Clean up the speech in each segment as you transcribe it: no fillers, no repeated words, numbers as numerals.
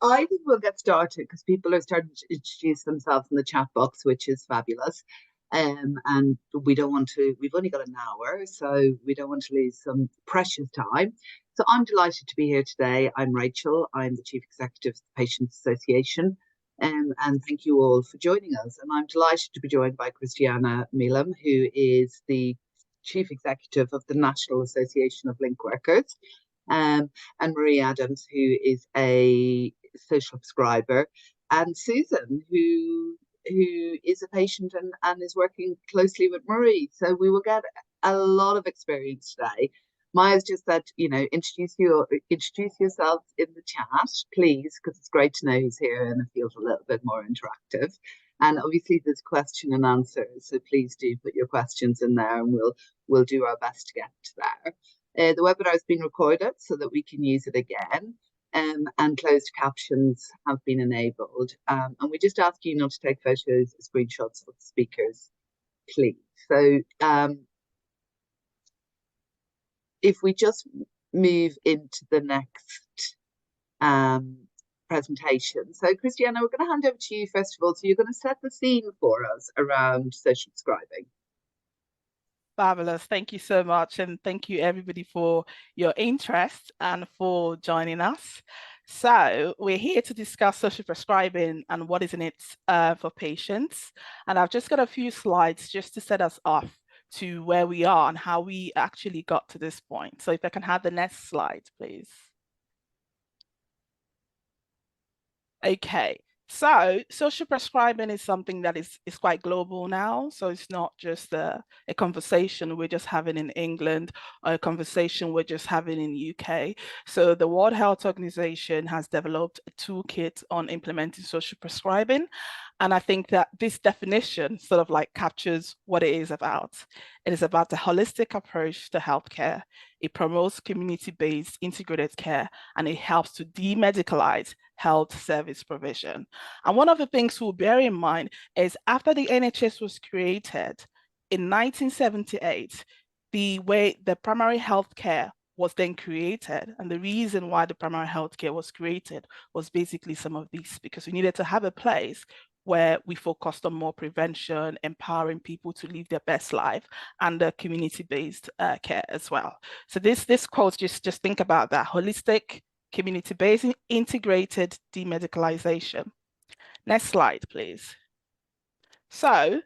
I think we'll get started because people are starting to introduce themselves in the chat box, which is fabulous. And we don't want to, we've only got an hour, so we don't want to lose some precious time. So I'm delighted to be here today. I'm Rachel. I'm the Chief Executive of the Patients Association. And thank you all for joining us. And I'm delighted to be joined by Christiana Melam, who is the Chief Executive of the National Association of Link Workers, and Marie Adams, who is a social prescriber, and Susan, who is a patient and is working closely with Marie. So we will get a lot of experience today. Maya's just said, introduce yourselves in the chat, please, because it's great to know who's here and it feels a little bit more interactive. And obviously there's question and answers, so please do put your questions in there, and we'll do our best to get to there. The webinar has been recorded so that we can use it again. And closed captions have been enabled. And we just ask you not to take photos or screenshots of the speakers, please. So if we just move into the next presentation. So Christiana, we're going to hand over to you first of all. So you're going to set the scene for us around social prescribing. Fabulous. Thank you so much. And thank you everybody for your interest and for joining us. So we're here to discuss social prescribing and what is in it for patients. And I've just got a few slides just to set us off to where we are and how we actually got to this point. So if I can have the next slide, please. Okay. So social prescribing is something that is quite global now. So it's not just a conversation we're just having in England or a conversation we're just having in the UK. So the World Health Organization has developed a toolkit on implementing social prescribing. And I think that this definition sort of like captures what it is about. It is about a holistic approach to healthcare. It promotes community-based integrated care, and it helps to demedicalize health service provision. And one of the things we'll bear in mind is after the NHS was created in 1978, the way the primary health care was then created. And the reason why the primary health care was created was basically some of these, because we needed to have a place where we focused on more prevention, empowering people to live their best life, and the community-based care as well. So this quote, just think about that: holistic, community-based, integrated demedicalization. Next slide, please. So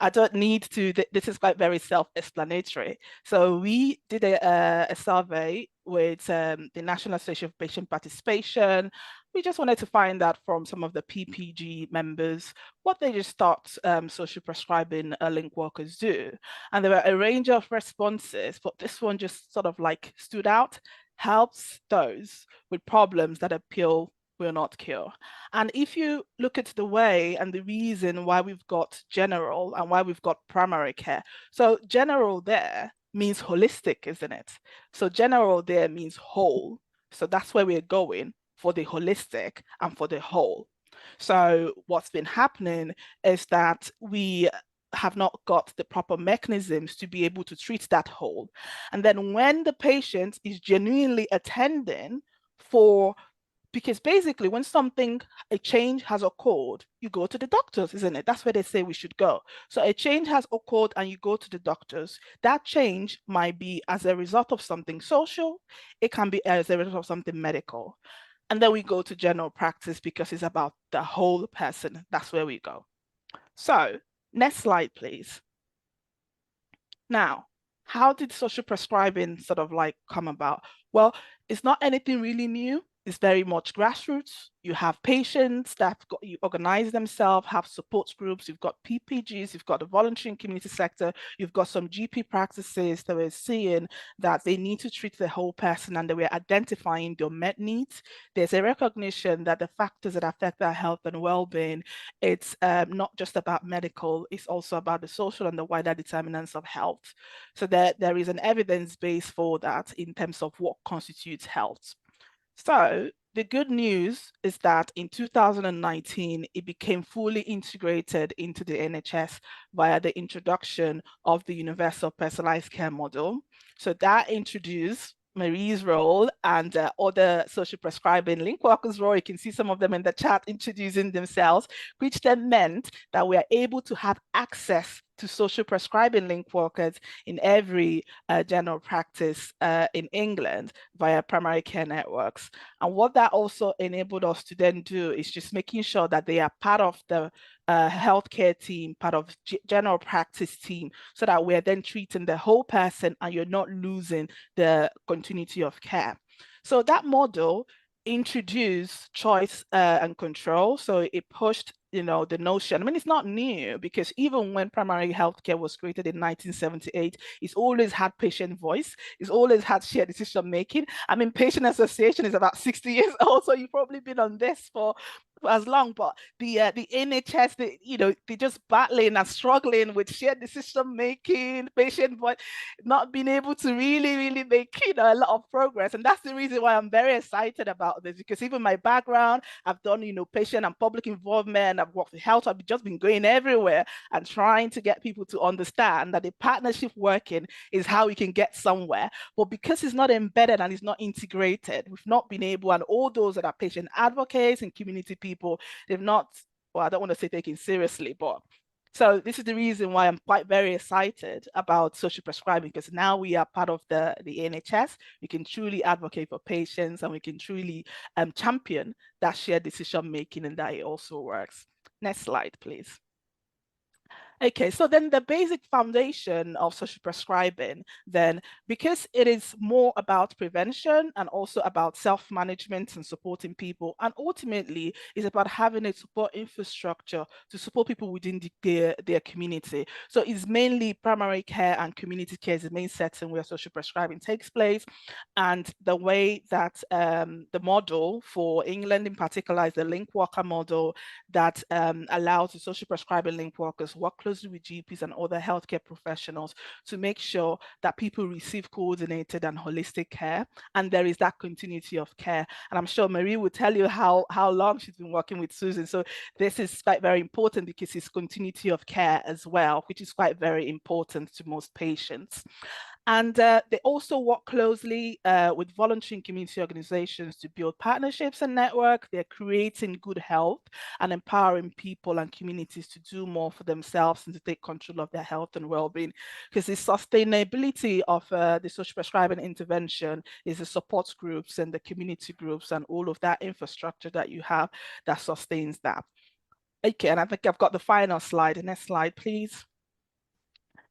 I don't need to, this is quite very self-explanatory. So we did a survey with the National Association of Patient Participation. We just wanted to find out from some of the PPG members what they just thought social prescribing link workers do. And there were a range of responses, but this one just sort of like stood out: helps those with problems that a pill will not cure. And if you look at the way and the reason why we've got general and why we've got primary care, so general there means holistic, isn't it? So general there means whole. So that's where we're going for the holistic and for the whole. So what's been happening is that we have not got the proper mechanisms to be able to treat that whole. And then when the patient is genuinely attending for, because basically when a change has occurred, you go to the doctors, isn't it? That's where they say we should go. So a change has occurred and you go to the doctors. That change might be as a result of something social. It can be as a result of something medical. And then we go to general practice because it's about the whole person. That's where we go. So next slide, please. Now, how did social prescribing sort of like come about? Well, it's not anything really new. It's very much grassroots. You have patients that you organize themselves, have support groups, you've got PPGs, you've got the voluntary and community sector, you've got some GP practices that we're seeing that they need to treat the whole person and that we're identifying their met needs. There's a recognition that the factors that affect their health and well-being, it's not just about medical, it's also about the social and the wider determinants of health. So there is an evidence base for that in terms of what constitutes health. So the good news is that in 2019, it became fully integrated into the NHS via the introduction of the universal personalized care model. So that introduced Marie's role and other social prescribing link workers' role. You can see some of them in the chat introducing themselves, which then meant that we are able to have access to social prescribing link workers in every general practice in England via primary care networks. And what that also enabled us to then do is just making sure that they are part of the healthcare team, part of general practice team, so that we're then treating the whole person and you're not losing the continuity of care. So that model introduced choice and control. So it pushed, the notion. I mean, it's not new, because even when primary healthcare was created in 1978, it's always had patient voice. It's always had shared decision making. I mean, patient association is about 60 years old, so you've probably been on this for as long, but the NHS, they're just battling and struggling with shared decision making, patient voice, not being able to really make a lot of progress. And that's the reason why I'm very excited about this, because even my background, I've done patient and public involvement, I've worked with health, I've just been going everywhere and trying to get people to understand that the partnership working is how we can get somewhere. But because it's not embedded and it's not integrated, we've not been able, and all those that are patient advocates and community people, they've not, well, I don't want to say taken seriously, but so this is the reason why I'm quite very excited about social prescribing, because now we are part of the NHS. We can truly advocate for patients, and we can truly champion that shared decision making, and that it also works. Next slide, please. Okay, so then the basic foundation of social prescribing, then, because it is more about prevention and also about self-management and supporting people, and ultimately is about having a support infrastructure to support people within their community. So it's mainly primary care and community care is the main setting where social prescribing takes place. And the way that the model for England in particular is the link worker model that allows the social prescribing link workers work closely with GPs and other healthcare professionals to make sure that people receive coordinated and holistic care, and there is that continuity of care. And I'm sure Marie will tell you how long she's been working with Susan. So this is quite very important, because it's continuity of care as well, which is quite very important to most patients. And they also work closely with voluntary and community organizations to build partnerships and network. They're creating good health and empowering people and communities to do more for themselves and to take control of their health and well-being. Because the sustainability of the social prescribing intervention is the support groups and the community groups and all of that infrastructure that you have that sustains that. Okay, and I think I've got the final slide. The next slide, please.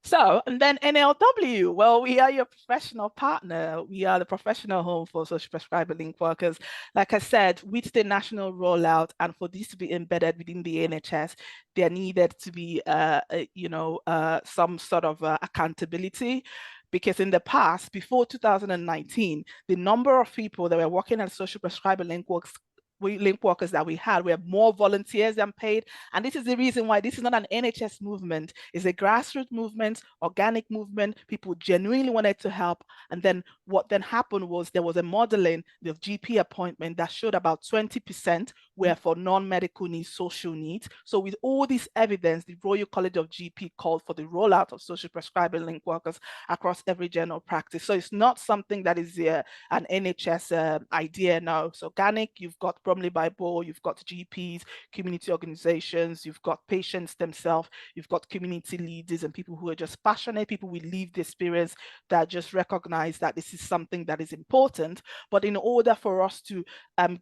So, and then NLW, well, we are your professional partner. We are the professional home for social prescriber link workers. Like I said, with the national rollout and for this to be embedded within the NHS, there needed to be, some sort of accountability. Because in the past, before 2019, the number of people that were working as social prescriber link workers that we had, we have more volunteers than paid. And this is the reason why this is not an NHS movement. It's a grassroots movement, organic movement. People genuinely wanted to help. And then what then happened was there was a modeling of GP appointment that showed about 20% were for non-medical needs, social needs. So with all this evidence, the Royal College of GP called for the rollout of social prescribing link workers across every general practice. So it's not something that is an NHS idea now. It's organic. You've got Bromley by Bow, you've got GPs, community organizations, you've got patients themselves, you've got community leaders and people who are just passionate, people with lived experience that just recognize that this is something that is important. But in order for us to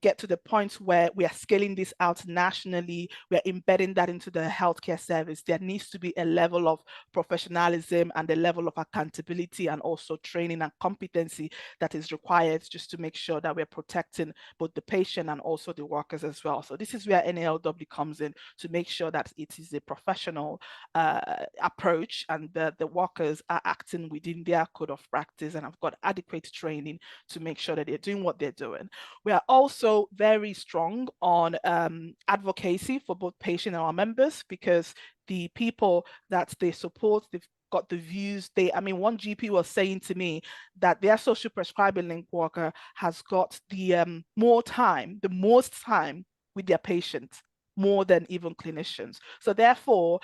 get to the point where we are scaling this out nationally, we are embedding that into the healthcare service, there needs to be a level of professionalism and a level of accountability and also training and competency that is required just to make sure that we're protecting both the patient and also the workers as well. So this is where NALW comes in to make sure that it is a professional approach and the workers are acting within their code of practice and have got adequate training to make sure that they're doing what they're doing. We are also very strong on advocacy for both patient and our members, because the people that they support, they've got the views. One GP was saying to me that their social prescribing link worker has got the most time with their patients, more than even clinicians. So therefore,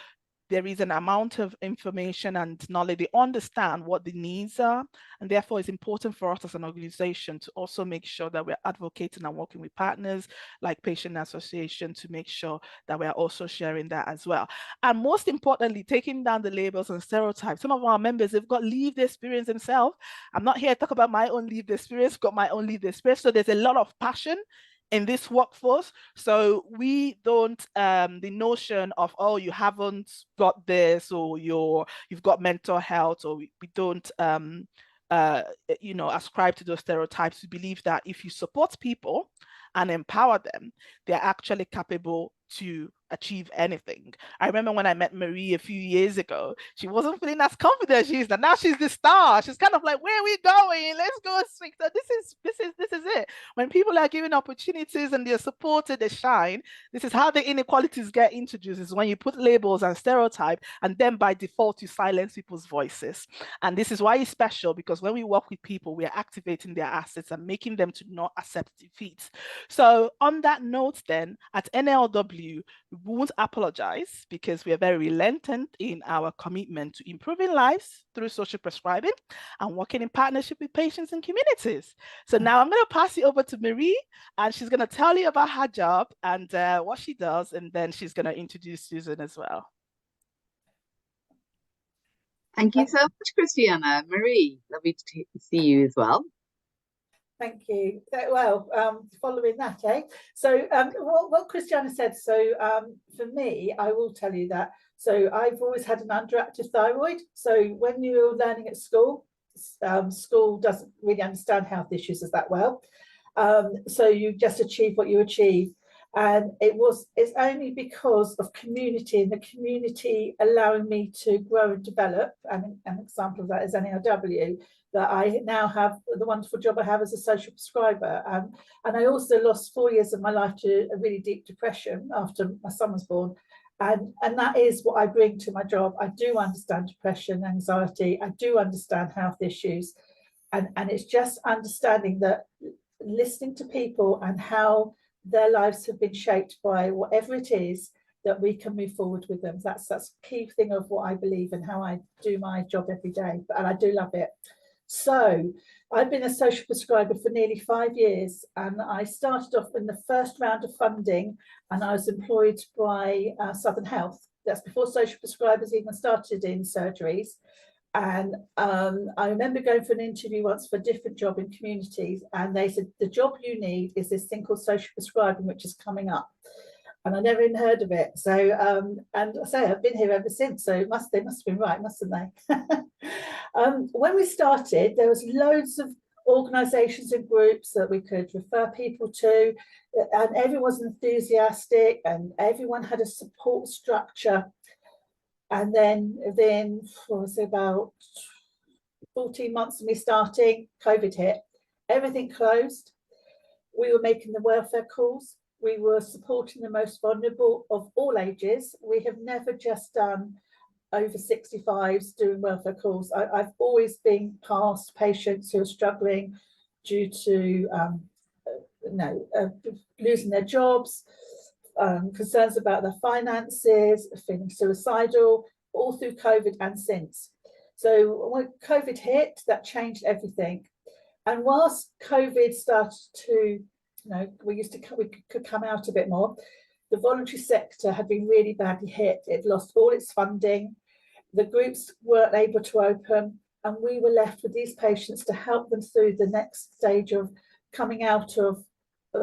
there is an amount of information and knowledge. They understand what the needs are, and therefore it's important for us as an organization to also make sure that we're advocating and working with partners like patient association to make sure that we're also sharing that as well. And most importantly, taking down the labels and stereotypes. Some of our members, they've got lived experience themselves. I'm not here to talk about my own lived experience, got my own lived experience. So there's a lot of passion in this workforce. So we don't, the notion of, oh, you haven't got this, or you've got mental health, or we don't, ascribe to those stereotypes. We believe that if you support people and empower them, they're actually capable to achieve anything. I remember when I met Marie a few years ago, she wasn't feeling as confident as she is now. Now she's the star. She's kind of like, where are we going? Let's go speak. So this is it. When people are given opportunities and they're supported, they shine. This is how the inequalities get introduced, is when you put labels and stereotype, and then by default you silence people's voices. And this is why it's special, because when we work with people, we are activating their assets and making them to not accept defeat. So on that note then, at NLW, we won't apologize, because we are very relentant in our commitment to improving lives through social prescribing and working in partnership with patients and communities. So now I'm going to pass it over to Marie, and she's going to tell you about her job and what she does, and then she's going to introduce Susan as well. Thank you so much, Christiana. Marie, lovely to see you as well. Thank you. Well, following that, So what Christiana said, so for me, I will tell you that, so I've always had an underactive thyroid. So when you're learning at school, school doesn't really understand health issues as that well. So you just achieve what you achieve. And it's only because of community, and the community allowing me to grow and develop, and an example of that is NLW, that I now have the wonderful job I have as a social prescriber. And I also lost 4 years of my life to a really deep depression after my son was born. And that is what I bring to my job. I do understand depression, anxiety, I do understand health issues. And it's just understanding that, listening to people and how their lives have been shaped by whatever it is, that we can move forward with them. That's a key thing of what I believe and how I do my job every day, and I do love it. So I've been a social prescriber for nearly 5 years, and I started off in the first round of funding, and I was employed by Southern Health. That's before social prescribers even started in surgeries. And I remember going for an interview once for a different job in communities, and they said, the job you need is this thing called social prescribing, which is coming up. And I never even heard of it. So, and I say I've been here ever since, so they must have been right, mustn't they? When we started, there was loads of organisations and groups that we could refer people to, and everyone was enthusiastic, and everyone had a support structure. And then was about 14 months of me starting, COVID hit, everything closed. We were making the welfare calls. We were supporting the most vulnerable of all ages. We have never just done over 65s doing welfare calls. I've always been past patients who are struggling due to losing their jobs, concerns about their finances, feeling suicidal, all through COVID and since. So when COVID hit, that changed everything. And whilst COVID started to, we could come out a bit more, the voluntary sector had been really badly hit. It lost all its funding. The groups weren't able to open, and we were left with these patients to help them through the next stage of coming out of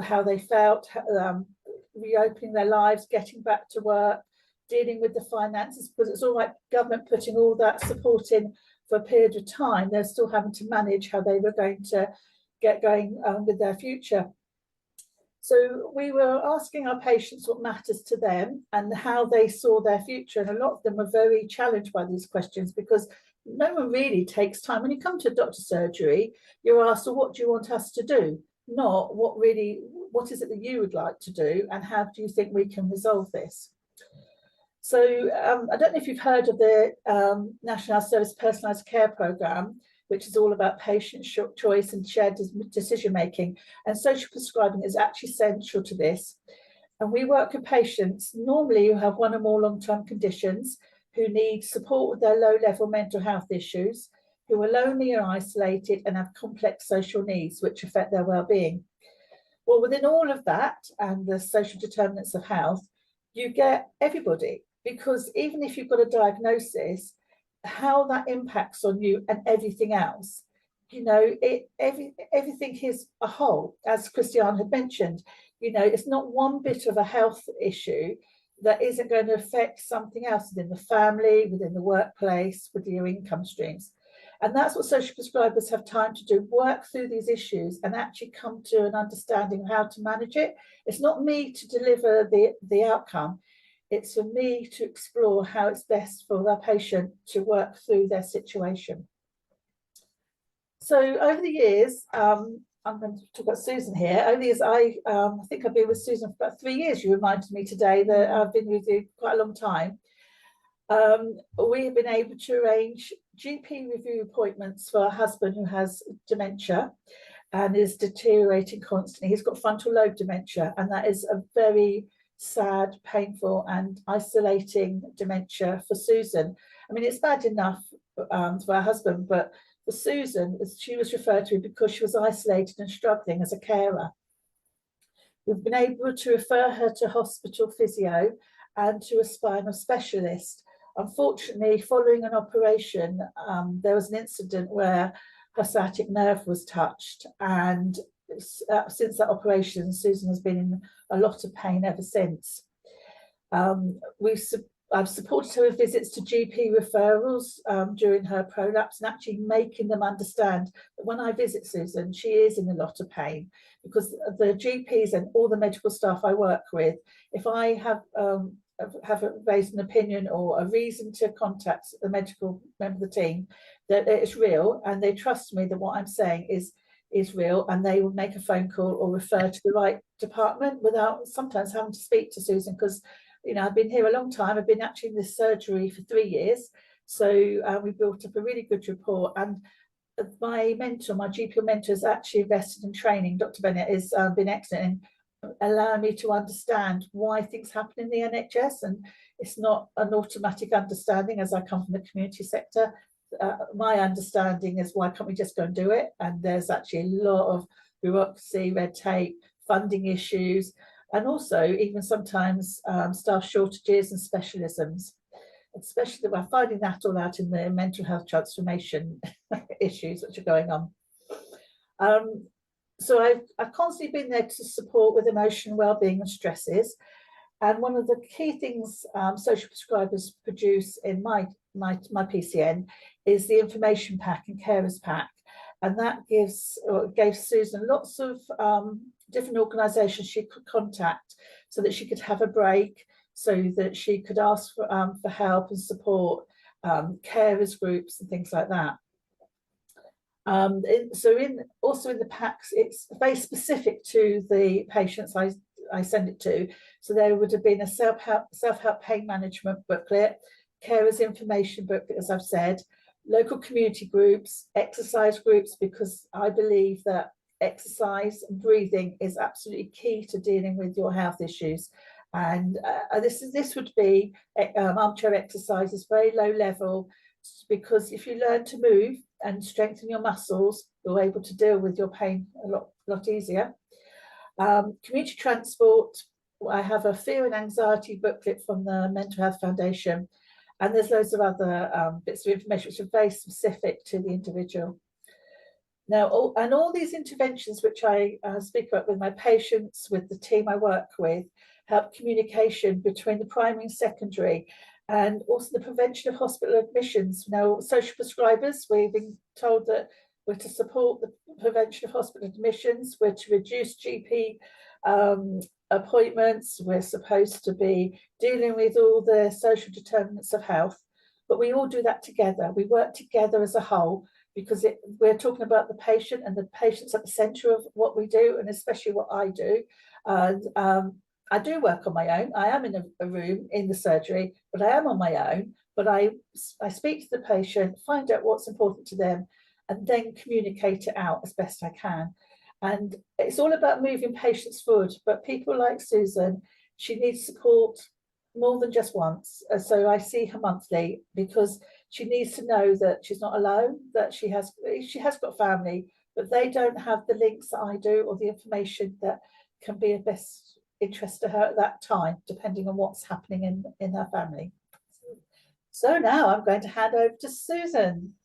how they felt, reopening their lives, getting back to work, dealing with the finances, because it's all like government putting all that support in for a period of time. They're still having to manage how they were going to get going with their future. So we were asking our patients what matters to them and how they saw their future. And a lot of them were very challenged by these questions, because no one really takes time. When you come to a doctor's surgery, you're asked, well, what do you want us to do? Not what is it that you would like to do, and how do you think we can resolve this? So I don't know if you've heard of the National Health Service Personalised Care Programme, which is all about patient choice and shared decision making. And social prescribing is actually central to this. And we work with patients normally who have one or more long-term conditions. who need support with their low-level mental health issues, who are lonely and isolated and have complex social needs which affect their well-being. Well, within all of that and the social determinants of health, you get everybody, because even if you've got a diagnosis, how that impacts on you and everything else, you know, everything is a whole, as Christiana had mentioned. You know, it's not one bit of a health issue that isn't going to affect something else within the family, within the workplace, with your income streams. And that's what social prescribers have time to do, work through these issues and actually come to an understanding of how to manage it. It's not me to deliver the outcome. It's for me to explore how it's best for the patient to work through their situation. So over the years, I'm going to talk about Susan here. Over the years, I think I've been with Susan for about 3 years. You reminded me today that I've been with you quite a long time. We have been able to arrange GP review appointments for a husband who has dementia and is deteriorating constantly. He's got frontal lobe dementia, and that is a very sad, painful and isolating dementia for Susan. I mean, it's bad enough for her husband, but for Susan, she was referred to because she was isolated and struggling as a carer. We've been able to refer her to hospital physio and to a spinal specialist. Unfortunately, following an operation, there was an incident where her sciatic nerve was touched, and since that operation, Susan has been in a lot of pain ever since. I've supported her with visits to GP referrals during her prolapse, and actually making them understand that when I visit Susan, she is in a lot of pain, because the GPs and all the medical staff I work with, if I have raised an opinion or a reason to contact the medical member of the team, that it's real and they trust me that what I'm saying is real, and they will make a phone call or refer to the right department without sometimes having to speak to Susan, because, you know, I've been here a long time. I've been actually in this surgery for 3 years. So we built up a really good rapport, and my mentor, my GP mentor, has actually invested in training. Dr. Bennett has been excellent in allowing me to understand why things happen in the NHS, and it's not an automatic understanding as I come from the community sector. My understanding is, why can't we just go and do it? And there's actually a lot of bureaucracy, red tape, funding issues, and also even sometimes staff shortages and specialisms. Especially, we're finding that all out in the mental health transformation issues which are going on. So I've constantly been there to support with emotional well-being and stresses. And one of the key things social prescribers produce in my PCN is the information pack and carers pack. And that gave Susan lots of different organisations she could contact so that she could have a break, so that she could ask for help and support, carers groups and things like that. Also in the packs, it's very specific to the patients I send it to. So there would have been a self-help pain management booklet, carers information booklet, as I've said, local community groups, exercise groups, because I believe that exercise and breathing is absolutely key to dealing with your health issues. And this would be armchair exercises, very low level, because if you learn to move and strengthen your muscles, you're able to deal with your pain a lot easier. Community transport, I have a fear and anxiety booklet from the Mental Health Foundation, and there's loads of other bits of information which are very specific to the individual. Now, all these interventions which I speak about with my patients, with the team I work with, help communication between the primary and secondary, and also the prevention of hospital admissions. Now, social prescribers, we've been told that we're to support the prevention of hospital admissions, we're to reduce GP appointments, we're supposed to be dealing with all the social determinants of health, but we all do that together. We work together as a whole, because we're talking about the patient, and the patient's at the centre of what we do, and especially what I do. And I do work on my own. I am in a room in the surgery, but I am on my own. But I speak to the patient, find out what's important to them, and then communicate it out as best I can. And it's all about moving patients forward. But people like Susan, she needs support more than just once. So I see her monthly because she needs to know that she's not alone, that she has got family, but they don't have the links that I do or the information that can be of best interest to her at that time, depending on what's happening in her family. So now I'm going to hand over to Susan.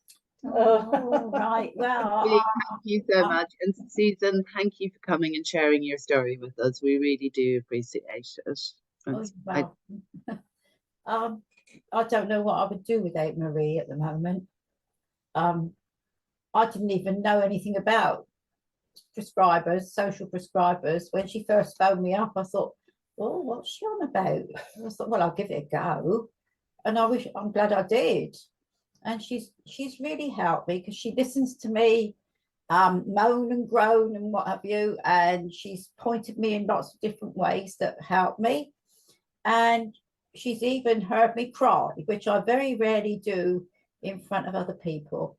Oh, right. Well, Thank you so much. And Susan, thank you for coming and sharing your story with us. We really do appreciate it. well, I don't know what I would do without Marie at the moment. I didn't even know anything about prescribers, social prescribers. When she first phoned me up, I thought, oh, what's she on about? I thought, well, I'll give it a go. And I'm glad I did. And she's really helped me because she listens to me moan and groan and what have you, and she's pointed me in lots of different ways that help me. And she's even heard me cry, which I very rarely do in front of other people,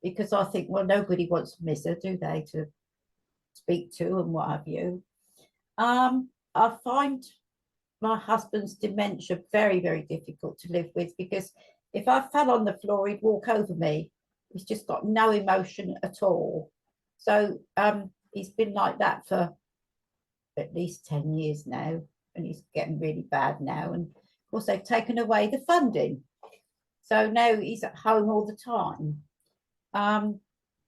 because I think, well, nobody wants to miss her, do they, to speak to and what have you. I find my husband's dementia very, very difficult to live with, because if I fell on the floor, he'd walk over me. He's just got no emotion at all. So he's been like that for at least 10 years now, and he's getting really bad now. And of course, they've taken away the funding. So now he's at home all the time.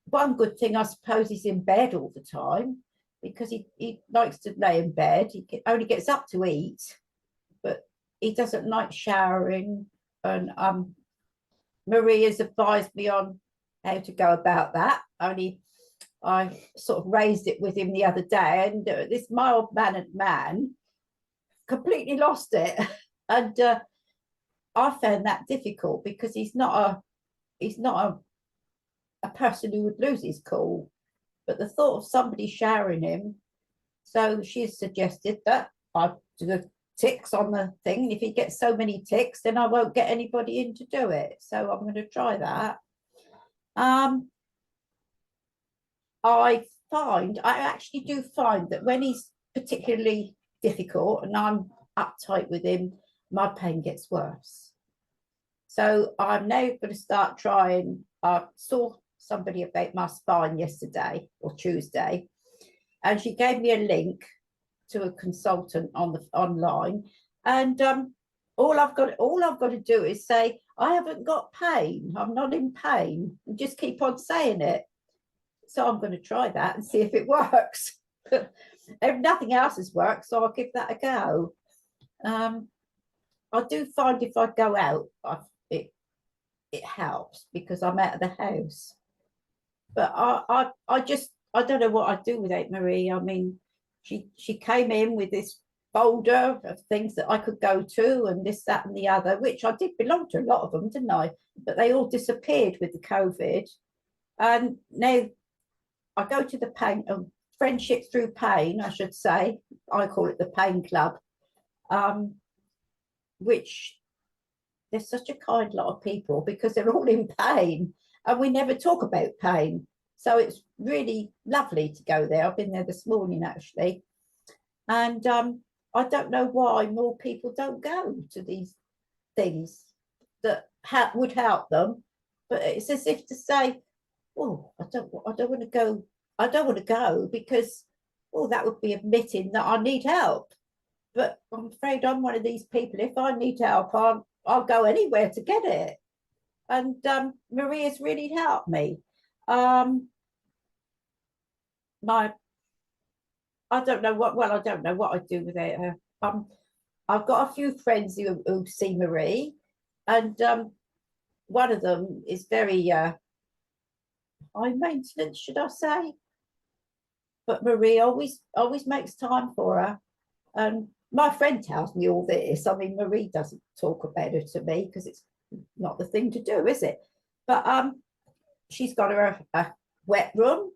One good thing, I suppose, he's in bed all the time, because he likes to lay in bed. He only gets up to eat, but he doesn't like showering. And Marie has advised me on how to go about that. Only I sort of raised it with him the other day, and this mild-mannered man completely lost it. And I found that difficult, because he's not a person who would lose his cool. But the thought of somebody showering him, so she's suggested that I do the ticks on the thing. If he gets so many ticks, then I won't get anybody in to do it. So I'm going to try that. I actually do find that when he's particularly difficult and I'm uptight with him, my pain gets worse. So I'm now going to start trying. I saw somebody about my spine yesterday or Tuesday, and she gave me a link to a consultant online, and all I've got to do is say, I haven't got pain, I'm not in pain, and just keep on saying it. So I'm going to try that and see if it works. If nothing else has worked, so I'll give that a go. I do find if I go out, it helps, because I'm out of the house. But I don't know what I'd do without Marie. I mean, she came in with this folder of things that I could go to, and this, that, and the other, which I did belong to a lot of them, didn't I? But they all disappeared with the COVID. And now I go to the pain, Friendship Through Pain, I should say. I call it the Pain Club, which there's such a kind lot of people, because they're all in pain, and we never talk about pain. So it's really lovely to go there. I've been there this morning, actually. And I don't know why more people don't go to these things that would help them. But it's as if to say, oh, I don't want to go. I don't want to go because, well, that would be admitting that I need help. But I'm afraid I'm one of these people. If I need help, I'll go anywhere to get it. And Marie has really helped me. I don't know what. Well, I don't know what I'd do without her. I've got a few friends who see Marie, and one of them is very high maintenance, should I say? But Marie always makes time for her. And my friend tells me all this. I mean, Marie doesn't talk about it to me because it's not the thing to do, is it? But she's got her a wet room.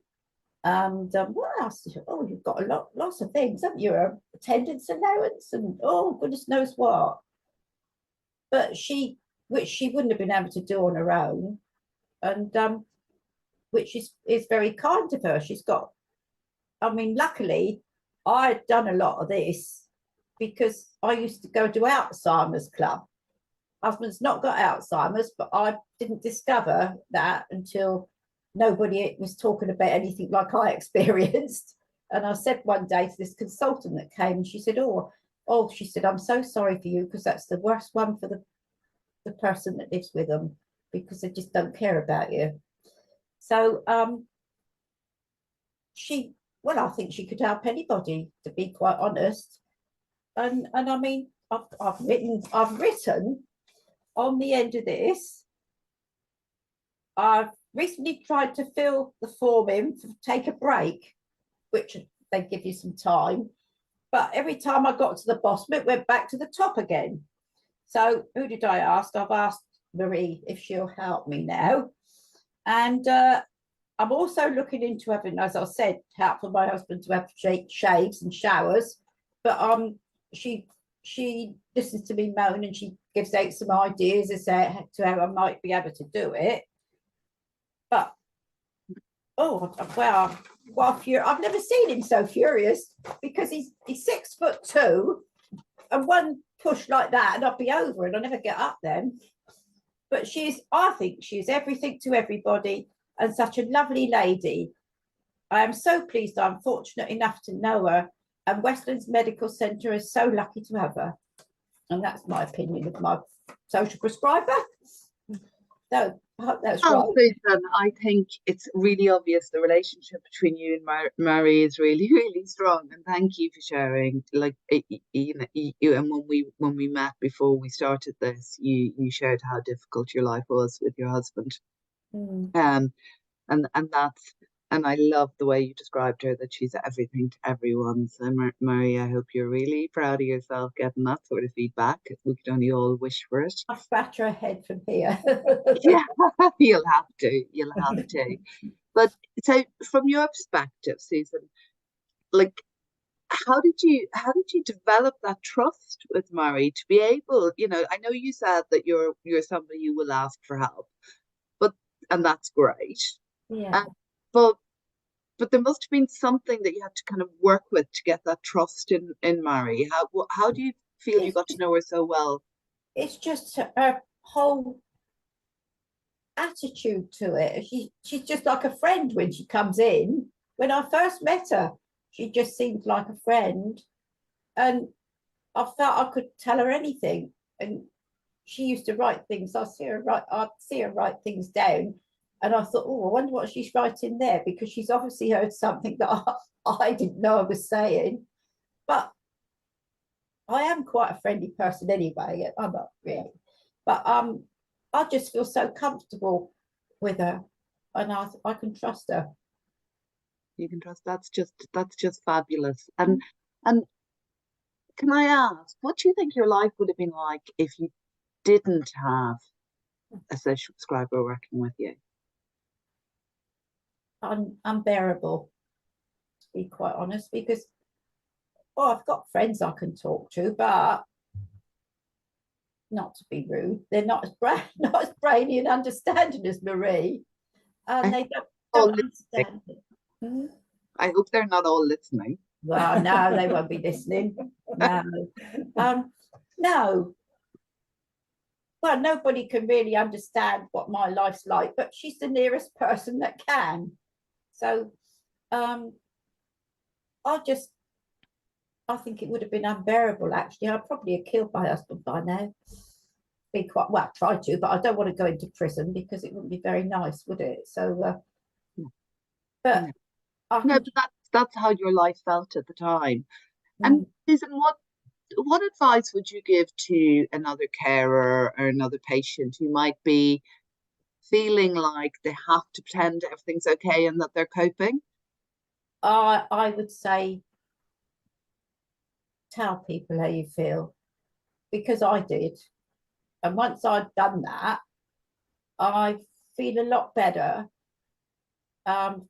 And what else? Oh, you've got lots of things, haven't you? Attendance allowance and oh, goodness knows what. But which she wouldn't have been able to do on her own, and which is very kind of her. She's got, I mean, luckily, I'd done a lot of this, because I used to go to Alzheimer's Club. Husband's not got Alzheimer's, but I didn't discover that until nobody was talking about anything like I experienced. And I said one day to this consultant that came, and she said, she said, I'm so sorry for you, because that's the worst one for the person that lives with them, because they just don't care about you. So I think she could help anybody, to be quite honest. And I mean, I've written on the end of this. I've recently tried to fill the form in to take a break, which they give you some time. But every time I got to the bottom, it went back to the top again. So who did I ask? I've asked Marie if she'll help me now. And I'm also looking into having, as I said, help for my husband to have shaves and showers. But she listens to me moan, and she gives out some ideas as to how I might be able to do it. But I've never seen him so furious, because he's 6'2", and one push like that and I'll be over, and I'll never get up then. But I think she's everything to everybody, and such a lovely lady. I am so pleased I'm fortunate enough to know her, and Westlands Medical Centre is so lucky to have her. And that's my opinion of my social prescriber. So I hope that's right. Susan, I think it's really obvious the relationship between you and Mary is really, really strong. And thank you for sharing. Like, you and when we met before we started this, you shared how difficult your life was with your husband. And I love the way you described her, that she's everything to everyone. So Mary, I hope you're really proud of yourself getting that sort of feedback. We could only all wish for it. I'll scratch her head from here. Yeah, you'll have to. But so from your perspective, Susan, like, how did you develop that trust with Mary to be able, I know you said that you're somebody who will ask for help, and that's great. Yeah. But there must have been something that you had to kind of work with to get that trust in Mary. How do you feel you got to know her so well? It's just her whole attitude to it. She's just like a friend when she comes in. When I first met her, she just seemed like a friend, and I felt I could tell her anything. And she used to write things. I'd see her write things down, and I thought, I wonder what she's writing there, because she's obviously heard something that I didn't know I was saying. But I am quite a friendly person anyway. I'm not really, but I just feel so comfortable with her, and I can trust her. You can trust. That's just fabulous. And can I ask, what do you think your life would have been like if you didn't have a social prescriber working with you? Unbearable, to be quite honest, because I've got friends I can talk to, but not to be rude, they're not as brainy and understanding as Marie, and they don't understand it. I hope they're not all listening. Well, no, they won't be listening. No. No. Well, nobody can really understand what my life's like, but she's the nearest person that can. So I think it would have been unbearable, actually. I'd probably have killed my husband by now. Try to, but I don't want to go into prison, because it wouldn't be very nice, would it? So, but that's how your life felt at the time. And Susan, what advice would you give to another carer or another patient who might be feeling like they have to pretend everything's okay and that they're coping? I would say, tell people how you feel, because I did. And once I'd done that, I feel a lot better.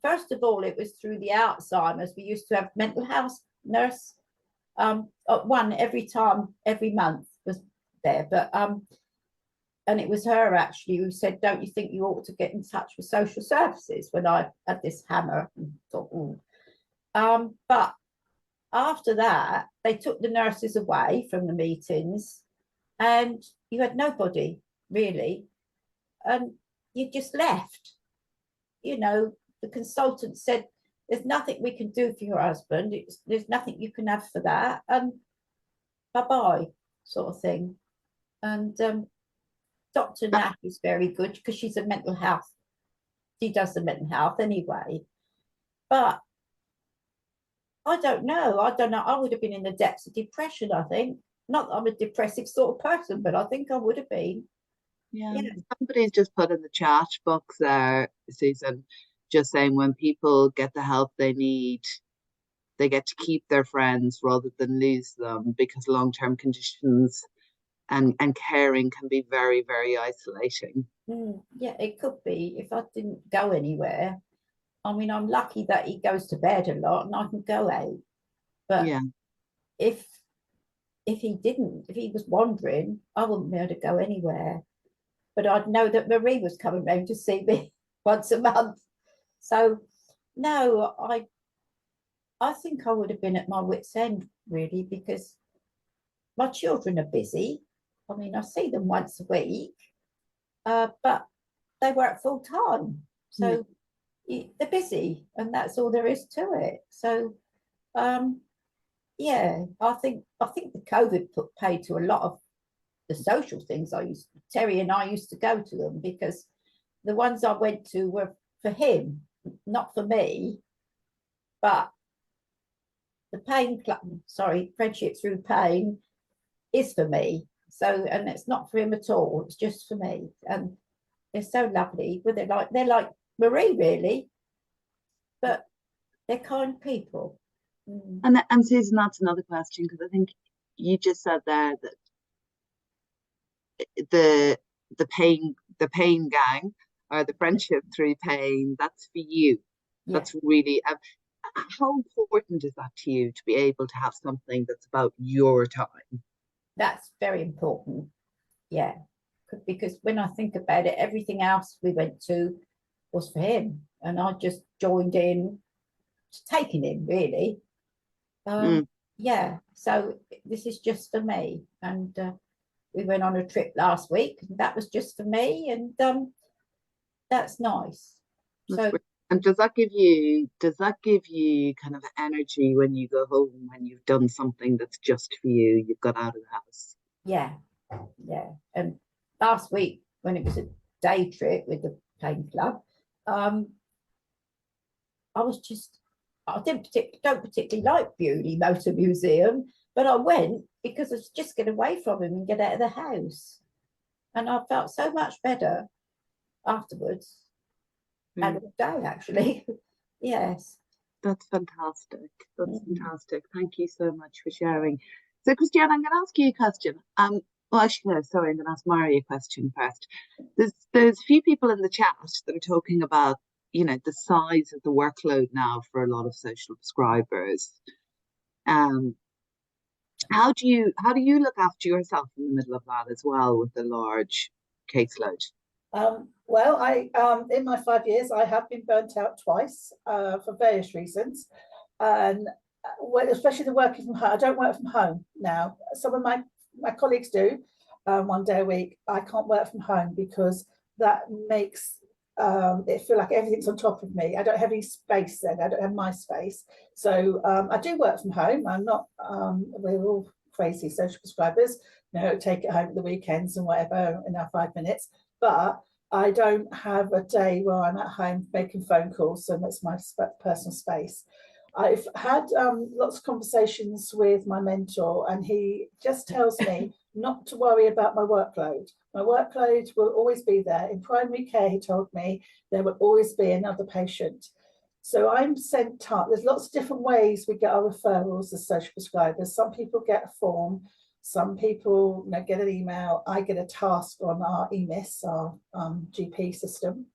First of all, it was through the Alzheimer's. We used to have mental health nurse, one every month was there, but and it was her actually who said, don't you think you ought to get in touch with social services, when I had this hammer and thought, but after that, they took the nurses away from the meetings, and you had nobody really, and you just left. You know, the consultant said, "There's nothing we can do for your husband. There's nothing you can have for that, and bye-bye," sort of thing. And Dr. Nash is very good because she's a mental health. She does the mental health anyway. But I don't know. I would have been in the depths of depression, I think. Not that I'm a depressive sort of person, but I think I would have been. Yeah. Somebody's just put in the chat box there, Susan, just saying when people get the help they need, they get to keep their friends rather than lose them, because long-term conditions and caring can be very, very isolating. Yeah, it could be if I didn't go anywhere. I mean, I'm lucky that he goes to bed a lot and I can go out. But yeah, if he was wandering, I wouldn't be able to go anywhere. But I'd know that Marie was coming round to see me once a month. So no, I think I would have been at my wit's end really, because my children are busy. I mean, I see them once a week, but they work full time. So they're busy, and that's all there is to it. So yeah, I think the COVID paid to a lot of the social things Terry and I used to go to them, because the ones I went to were for him, not for me. But the pain club, Friendship Through Pain is for me. So, and it's not for him at all. It's just for me. And they're so lovely. But they're like Marie, really. But they're kind people. And Susan, that's another question, because I think you just said there that the pain gang, or the Friendship Through Pain, that's for you. That's really how important is that to you, to be able to have something that's about your time? That's very important. Yeah, because when I think about it, everything else we went to was for him, and I just joined in, taking him really. Yeah, so this is just for me. And we went on a trip last week, and that was just for me, and that's nice. And does that give you kind of energy when you go home, when you've done something that's just for you, you've got out of the house? Yeah. And last week, when it was a day trip with the pain club, I don't particularly like Beauty Motor Museum, but I went because I was just get away from him and get out of the house. And I felt so much better afterwards. And all day, actually. Yes. That's fantastic. That's fantastic. Thank you so much for sharing. So, Christiana, I'm going to ask you a question. Well, actually, no, sorry, I'm going to ask Mary a question first. There's a few people in the chat that are talking about, you know, the size of the workload now for a lot of social prescribers. How do you look after yourself in the middle of that as well, with a large caseload? Well, I in my 5 years, I have been burnt out twice for various reasons, and especially the working from home. I don't work from home now. Some of my colleagues do 1 day a week. I can't work from home because that makes it feel like everything's on top of me. I don't have any space then. I don't have my space. So I do work from home. I'm not. We're all crazy social prescribers. You know, take it home at the weekends and whatever in our 5 minutes. But I don't have a day where I'm at home making phone calls, so that's my personal space. I've had lots of conversations with my mentor, and he just tells me not to worry about my workload. My workload will always be there. In primary care, he told me, there will always be another patient. So I'm sent there's lots of different ways we get our referrals as social prescribers. Some people get a form. Some people get an email. I get a task on our EMIS, our GP system,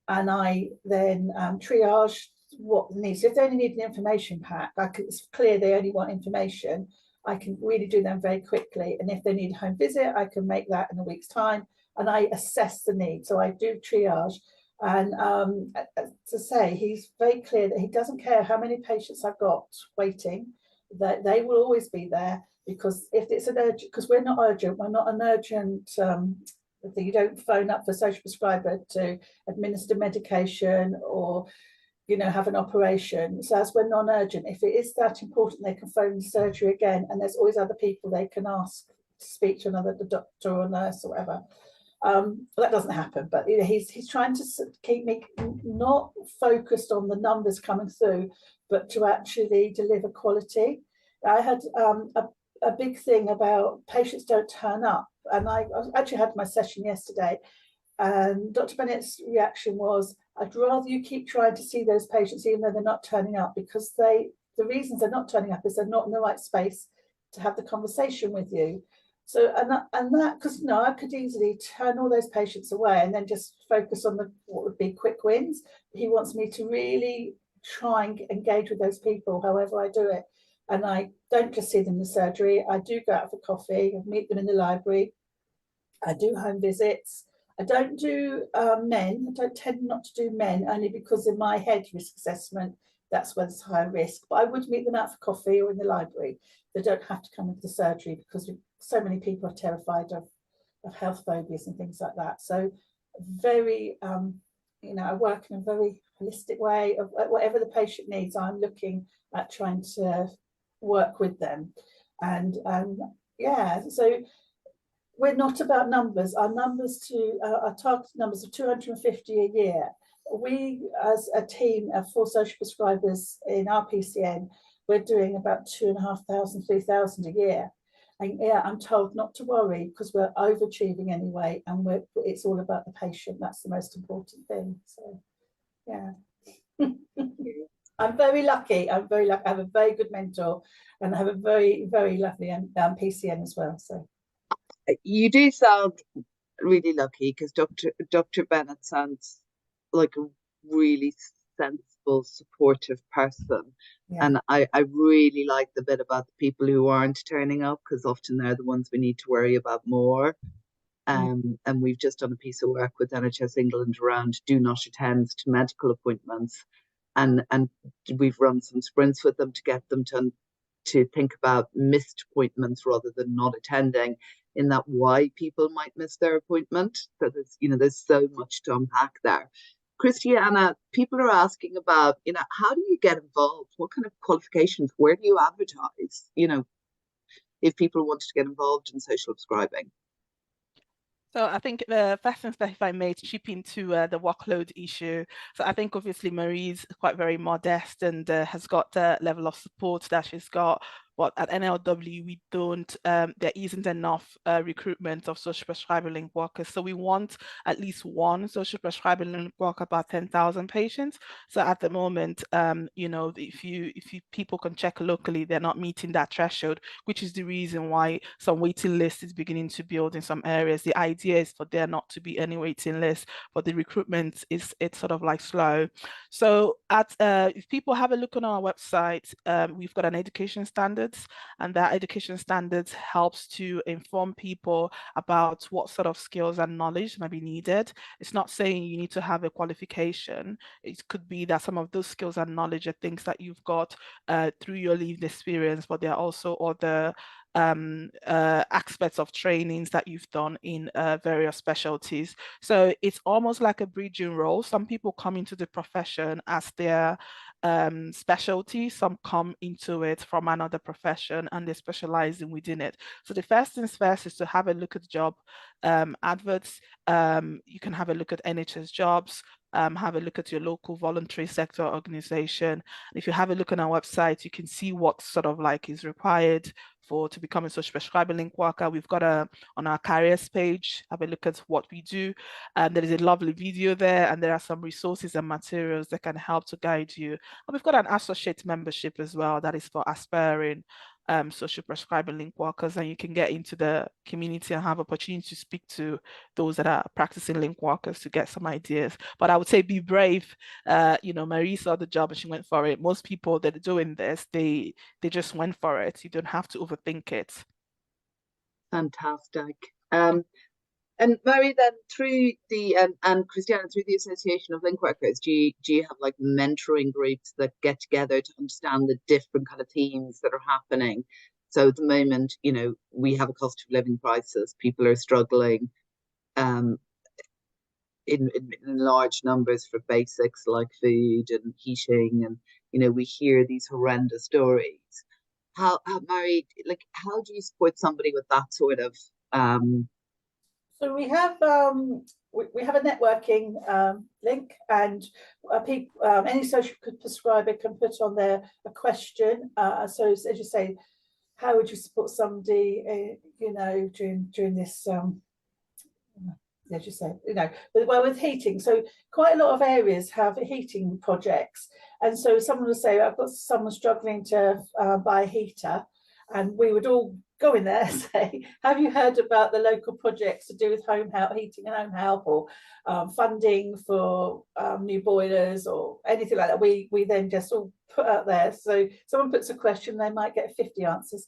and I then triage what needs. If they only need an information pack, it's clear they only want information. I can really do them very quickly. And if they need a home visit, I can make that in a week's time, and I assess the need. So I do triage. And to say, he's very clear that he doesn't care how many patients I've got waiting. that they will always be there, because if it's an urgent, because we're not an urgent you don't phone up for social prescriber to administer medication or have an operation. So as we're non-urgent, if it is that important, they can phone the surgery again, and there's always other people they can ask to speak to, another doctor or nurse or whatever. That doesn't happen, but he's trying to keep me not focused on the numbers coming through, but to actually deliver quality. I had a big thing about patients don't turn up, and I actually had my session yesterday, and Dr. Bennett's reaction was, I'd rather you keep trying to see those patients even though they're not turning up, because the reasons they're not turning up is they're not in the right space to have the conversation with you. So, and that, because I could easily turn all those patients away and then just focus on what would be quick wins. He wants me to really try and engage with those people, however I do it. And I don't just see them in the surgery. I do go out for coffee, I meet them in the library. I do home visits. I don't do men. I don't tend not to do men, only because in my head risk assessment, that's where there's higher risk. But I would meet them out for coffee or in the library. They don't have to come into the surgery, because so many people are terrified of health phobias and things like that. So very, I work in a very holistic way of whatever the patient needs. I'm looking at trying to work with them. And so we're not about numbers. Our target numbers are 250 a year. We, as a team of 4 social prescribers in our PCN, we're doing about 2,500, 3,000 a year. And I'm told not to worry, because we're overachieving anyway, and it's all about the patient. That's the most important thing. So, yeah. I'm very lucky. I have a very good mentor, and I have a very, very lovely PCN as well. So. You do sound really lucky, because Dr. Bennett sounds like a really sensible, supportive person. Yeah. And I really like the bit about the people who aren't turning up, because often they're the ones we need to worry about more. And we've just done a piece of work with NHS England around do not attend to medical appointments. And we've run some sprints with them to get them to think about missed appointments rather than not attending, in that why people might miss their appointment. So there's so much to unpack there. Christiana, people are asking about, how do you get involved? What kind of qualifications? Where do you advertise? If people wanted to get involved in social prescribing. So I think the first thing that, if I may, chip into the workload issue. So I think obviously Marie's quite very modest and has got the level of support that she's got. But at NLW, we don't, there isn't enough recruitment of social prescriber link workers. So we want at least one social prescriber link worker about 10,000 patients. So at the moment, if people can check locally, they're not meeting that threshold, which is the reason why some waiting list is beginning to build in some areas. The idea is for there not to be any waiting list, but the recruitment it's sort of like slow. So if people have a look on our website, we've got an education standard. And that education standards helps to inform people about what sort of skills and knowledge might be needed. It's not saying you need to have a qualification. It could be that some of those skills and knowledge are things that you've got through your lived experience, but there are also other aspects of trainings that you've done in various specialties. So it's almost like a bridging role. Some people come into the profession as their specialty, some come into it from another profession and they're specializing within it. So the first things first is to have a look at job adverts. You can have a look at NHS jobs, have a look at your local voluntary sector organization. If you have a look on our website, you can see what sort of like is required to become a social prescriber link worker. We've got on our careers page, have a look at what we do. There is a lovely video there, and there are some resources and materials that can help to guide you. And we've got an associate membership as well that is for aspiring social prescriber link workers, and you can get into the community and have opportunity to speak to those that are practicing link workers to get some ideas. But I would say be brave. Marie saw the job and she went for it. Most people that are doing this, they just went for it. You don't have to overthink it. Fantastic. And Mary, then through the and Christiana, through the Association of Link Workers, do you have like mentoring groups that get together to understand the different kind of themes that are happening? So at the moment, you know, we have a cost of living crisis. People are struggling in large numbers for basics like food and heating, and you know, we hear these horrendous stories. How Mary, like, how do you support somebody with that sort of So we have a networking link, and people, any social prescriber can put on there a question. So as you say, how would you support somebody, you know, during this, as you say, you know, well, with heating. So quite a lot of areas have heating projects, and so someone will say, I've got someone struggling to buy a heater, and we would all go in there and say, have you heard about the local projects to do with home help, heating and home help, or funding for new boilers or anything like that? We then just all put out there. So someone puts a question, they might get 50 answers.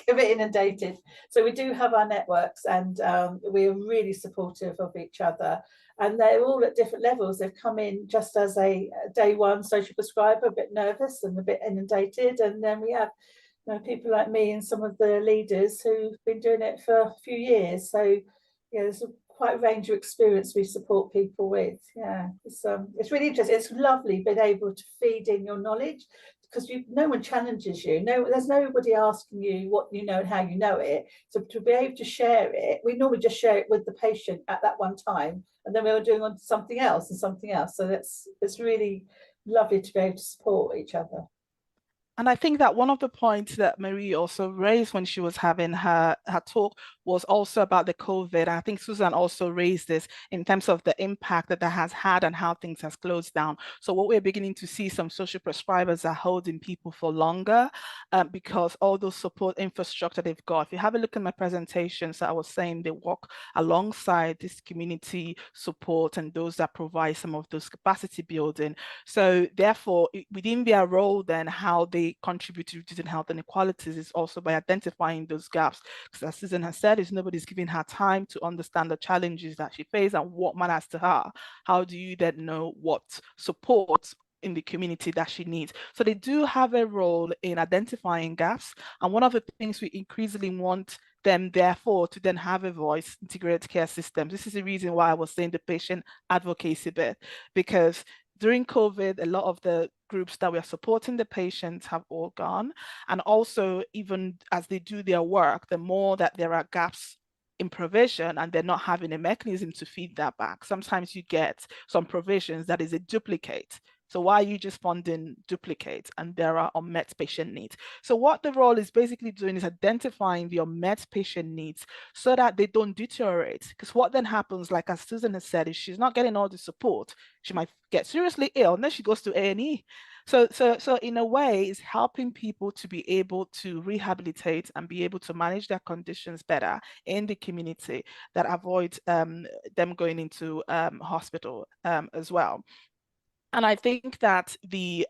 Give it inundated. So we do have our networks, and we're really supportive of each other. And they're all at different levels. They've come in just as a day one social prescriber, a bit nervous and a bit inundated. And then we have, you know, people like me and some of the leaders who've been doing it for a few years. So, yeah, there's quite a range of experience we support people with. Yeah, it's really interesting. It's lovely being able to feed in your knowledge, because no one challenges you. No, there's nobody asking you what you know and how you know it. So to be able to share it, we normally just share it with the patient at that one time, and then we were doing on something else and something else. So it's really lovely to be able to support each other. And I think that one of the points that Marie also raised when she was having her talk was also about the COVID. I think Susan also raised this in terms of the impact that has had and how things has closed down. So what we're beginning to see, some social prescribers are holding people for longer because all those support infrastructure they've got. If you have a look at my presentation, so I was saying they work alongside this community support and those that provide some of those capacity building. So therefore, within their role, then how they contribute to reducing health inequalities is also by identifying those gaps. Because as Susan has said, is nobody's giving her time to understand the challenges that she faces and what matters to her. How do you then know what support in the community that she needs? So they do have a role in identifying gaps. And one of the things we increasingly want them, therefore, to then have a voice, integrated care systems. This is the reason why I was saying the patient advocacy bit, because during COVID, a lot of the groups that we are supporting the patients have all gone. And also, even as they do their work, the more that there are gaps in provision and they're not having a mechanism to feed that back. Sometimes you get some provisions that is a duplicate. So why are you just funding duplicates and there are unmet patient needs? So what the role is basically doing is identifying the unmet patient needs so that they don't deteriorate. Because what then happens, like as Susan has said, is she's not getting all the support. She might get seriously ill and then she goes to A&E. So in a way, it's helping people to be able to rehabilitate and be able to manage their conditions better in the community that avoid them going into hospital as well. And I think that the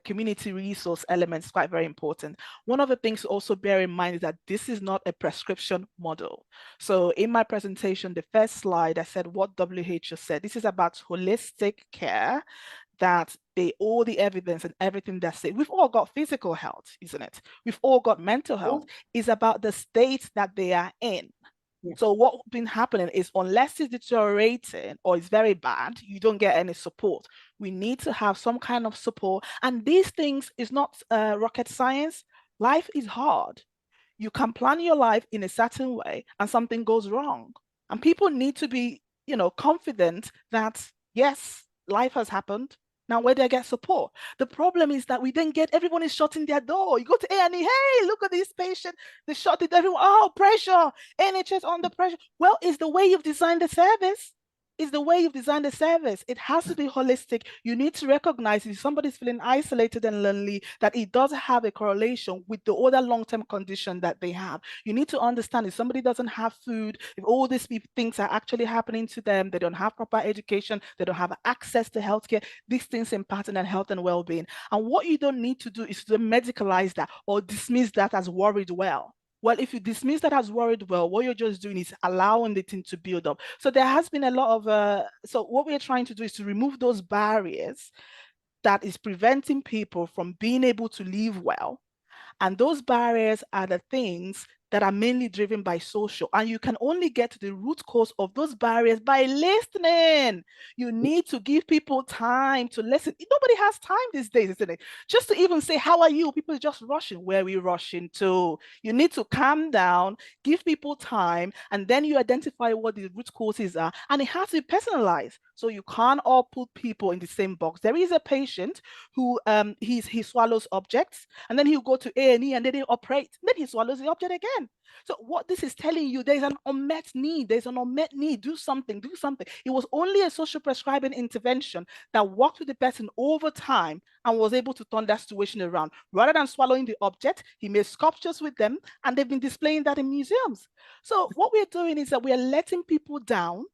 community resource element is quite very important. One of the things to also bear in mind is that this is not a prescription model. So in my presentation, the first slide, I said what WHO said. This is about holistic care, that all the evidence and everything that's said. We've all got physical health, isn't it? We've all got mental health. It's about the state that they are in. So what's been happening is unless it's deteriorating or it's very bad, you don't get any support. We need to have some kind of support. And these things is not rocket science. Life is hard. You can plan your life in a certain way and something goes wrong. And people need to be, confident that, yes, life has happened. Now, where do I get support? The problem is that we then get, everyone is shutting their door. You go to A&E, hey, look at this patient. They shut it, everyone, oh, pressure, NHS under pressure. Well, it's the way you've designed the service. It's the way you've designed the service. It has to be holistic. You need to recognize if somebody's feeling isolated and lonely, that it does have a correlation with the other long-term condition that they have. You need to understand if somebody doesn't have food, if all these things are actually happening to them, they don't have proper education, they don't have access to healthcare, these things impact on their health and well-being. And what you don't need to do is to medicalize that or dismiss that as worried well. Well, if you dismiss that as worried, well, what you're just doing is allowing the thing to build up. So there has been a lot of, so what we're trying to do is to remove those barriers that is preventing people from being able to live well. And those barriers are the things that are mainly driven by social. And you can only get to the root cause of those barriers by listening. You need to give people time to listen. Nobody has time these days, isn't it? Just to even say, how are you? People are just rushing. Where are we rushing to? You need to calm down, give people time, and then you identify what the root causes are. And it has to be personalized. So you can't all put people in the same box. There is a patient who he swallows objects, and then he'll go to A&E, and then they operate. Then he swallows the object again. So what this is telling you, there's an unmet need. There's an unmet need. Do something. Do something. It was only a social prescribing intervention that worked with the person over time and was able to turn that situation around. Rather than swallowing the object, he made sculptures with them, and they've been displaying that in museums. So what we're doing is that we're letting people down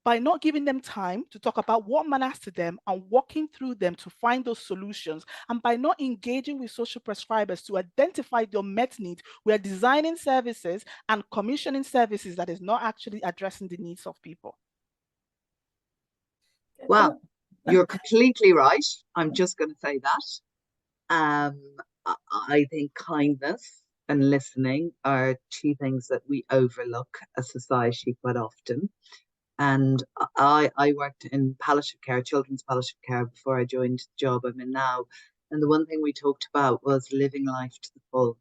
by not giving them time to talk about what matters to them and walking through them to find those solutions. And by not engaging with social prescribers to identify the unmet need, we are designing services and commissioning services that is not actually addressing the needs of people. Well, you're completely right. I'm just going to say that. I think kindness and listening are two things that we overlook as society quite often. And I worked in palliative care, children's palliative care, before I joined the job I'm in now. And the one thing we talked about was living life to the full.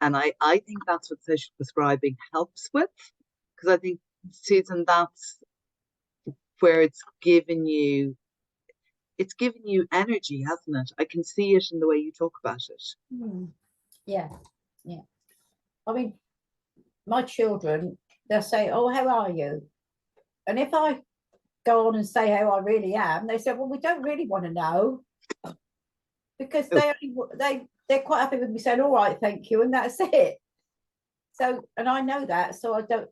And I think that's what social prescribing helps with. Because I think, Susan, that's where it's given you energy, hasn't it? I can see it in the way you talk about it. Yeah, yeah. I mean, my children, they'll say, "Oh, how are you?" And if I go on and say how I really am, they say, "Well, we don't really want to know," because they're quite happy with me saying, "All right, thank you," and that's it. So, and I know that, so I don't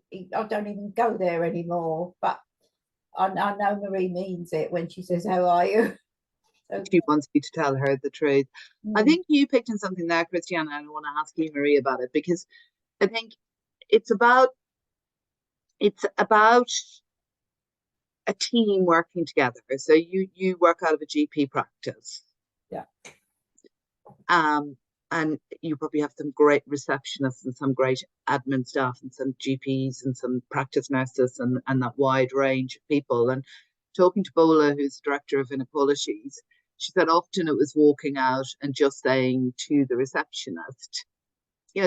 even go there anymore. But I know Marie means it when she says, "How are you?" So, she wants you to tell her the truth. I think you picked on something there, Christiana, and I want to ask you, Marie, about it, because I think it's about a team working together. So you work out of a GP practice. Yeah. And you probably have some great receptionists and some great admin staff and some GPs and some practice nurses and that wide range of people. And talking to Bola, who's director of inequalities, she said often it was walking out and just saying to the receptionist,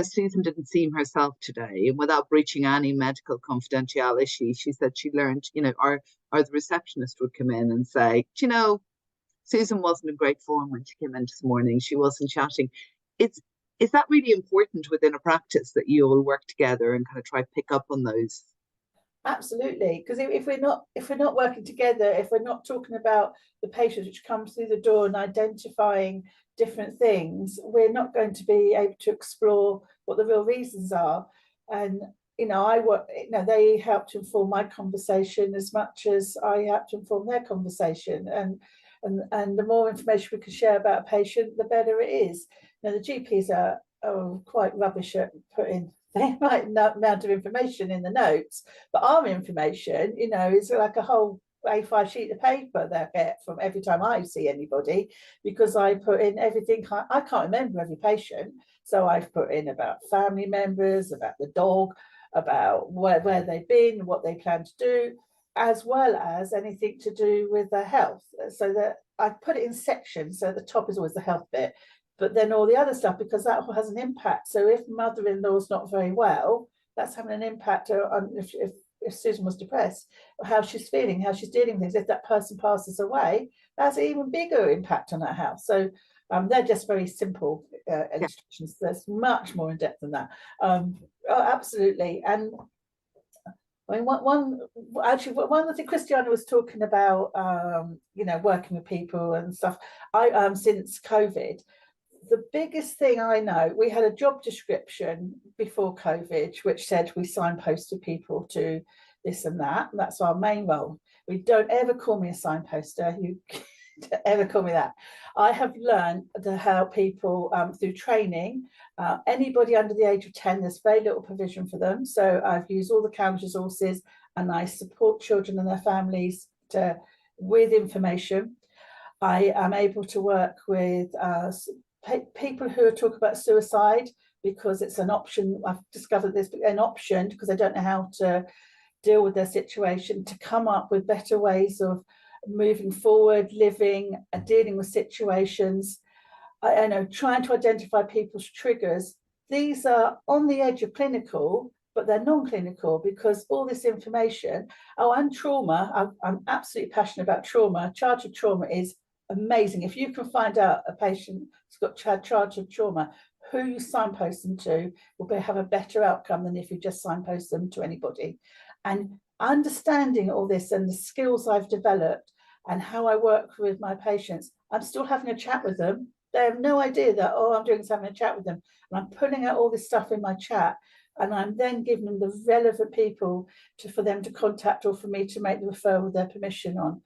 Susan didn't seem herself today. And without breaching any medical confidentiality, she said she learned, or the receptionist would come in and say, Susan wasn't in great form when she came in this morning. She wasn't chatting. Is that really important within a practice, that you all work together and kind of try to pick up on those? Absolutely, because if we're not working together, if we're not talking about the patients which come through the door and identifying different things, we're not going to be able to explore what the real reasons are. And they help to inform my conversation as much as I help to inform their conversation. And the more information we can share about a patient, the better it is. Now, the GPs are quite rubbish at putting the right amount of information in the notes, but our information, is like a whole A5 sheet of paper that I get from every time I see anybody, because I put in everything. I can't remember every patient, so I've put in about family members, about the dog, about where they've been, what they plan to do, as well as anything to do with their health. So that I put it in sections, so the top is always the health bit, but then all the other stuff, because that has an impact. So if mother-in-law's not very well, that's having an impact on if Susan was depressed, how she's feeling, how she's dealing with things. If that person passes away, that's an even bigger impact on that house. So they're just very simple illustrations. There's much more in depth than that. Absolutely. And I mean, one of the things Christiana was talking about, working with people and stuff. I since COVID, the biggest thing I know, we had a job description before COVID, which said we signposted people to this and that. And that's our main role. We don't ever call me a signposter. ever call me that. I have learned to help people through training. Anybody under the age of 10, there's very little provision for them. So I've used all the CAMS resources, and I support children and their families with information. I am able to work with people who are talking about suicide, because it's an option. I've discovered this, an option, because they don't know how to deal with their situation, to come up with better ways of moving forward, living and dealing with situations. I know, trying to identify people's triggers. These are on the edge of clinical, but they're non-clinical, because all this information, and trauma, I'm absolutely passionate about trauma. Childhood trauma is amazing. If you can find out a patient who's got childhood trauma, who you signpost them to will have a better outcome than if you just signpost them to anybody. And understanding all this and the skills I've developed and how I work with my patients, I'm still having a chat with them. They have no idea that, I'm doing is having a chat with them. And I'm putting out all this stuff in my chat, and I'm then giving them the relevant people for them to contact, or for me to make the referral with their permission on.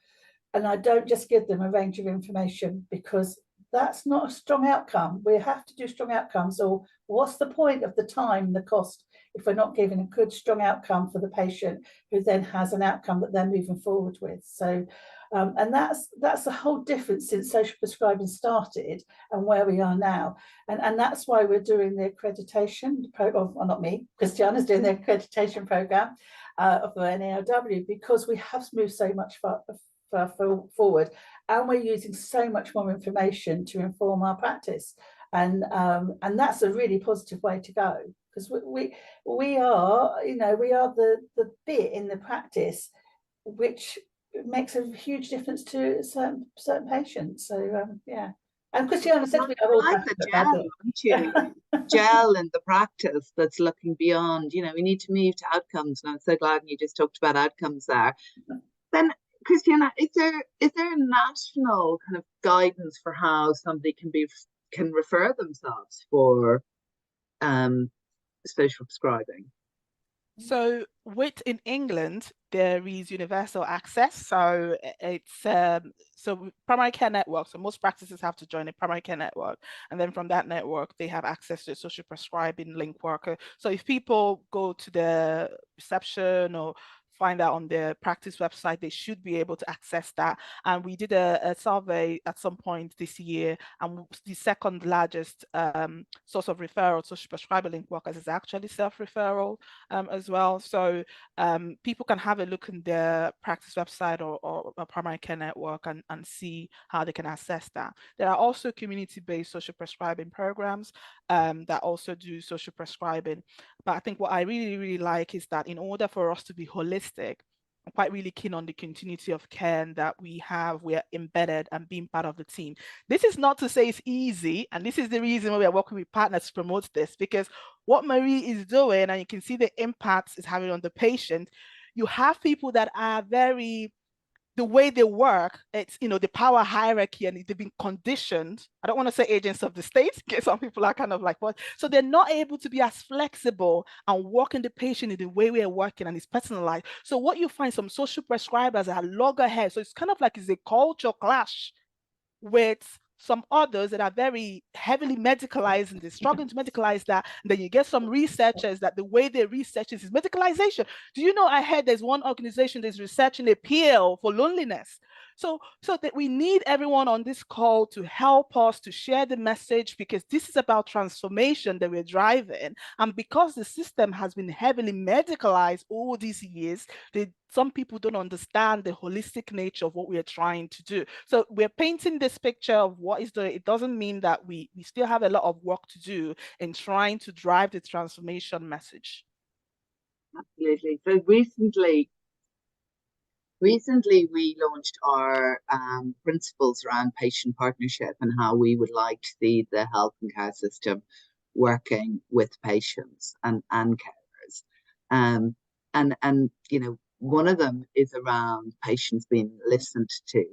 And I don't just give them a range of information, because that's not a strong outcome. We have to do strong outcomes, or what's the point of the time and the cost if we're not giving a good, strong outcome for the patient, who then has an outcome that they're moving forward with. So, and that's a whole difference since social prescribing started and where we are now. And that's why we're doing the accreditation program, well, not me, Christiana's doing the accreditation program of the NALW, because we have moved so much forward, and we're using so much more information to inform our practice, and that's a really positive way to go, because we are the bit in the practice which makes a huge difference to certain patients. So yeah. And Christiana said we are all like the gel, aren't you? Gel in the practice that's looking beyond. We need to move to outcomes, and I'm so glad you just talked about outcomes there. Then, Christiana, is there a national kind of guidance for how somebody can refer themselves for social prescribing? So in England, there is universal access. So it's primary care network. So most practices have to join a primary care network. And then from that network, they have access to a social prescribing link worker. So if people go to the reception or find out on the practice website, they should be able to access that. And we did a survey at some point this year, and the second largest source of referral, social prescriber link workers, is actually self-referral as well. So people can have a look in their practice website or a primary care network and see how they can access that. There are also community-based social prescribing programs that also do social prescribing. But I think what I really, really like is that in order for us to be holistic, I'm quite really keen on the continuity of care, and that we're embedded and being part of the team. This is not to say it's easy, and this is the reason why we are working with partners to promote this, because what Marie is doing, and you can see the impacts it's having on the patient, you have people that are the way they work, it's, the power hierarchy, and they've been conditioned. I don't want to say agents of the state, because some people are kind of like, what? So they're not able to be as flexible and working the patient in the way we are working, and it's personalized. So what you find, some social prescribers are loggerheads. So it's kind of like it's a culture clash with some others that are very heavily medicalized, and they're struggling to medicalize that. And then you get some researchers that the way they research is medicalization. Do you know, I heard there's one organization that's researching a pill for loneliness. So that we need everyone on this call to help us to share the message, because this is about transformation that we're driving. And because the system has been heavily medicalized all these years, some people don't understand the holistic nature of what we are trying to do. So we're painting this picture of what is it doesn't mean that we still have a lot of work to do in trying to drive the transformation message. Absolutely. So recently we launched our principles around patient partnership, and how we would like to see the health and care system working with patients and carers. And one of them is around patients being listened to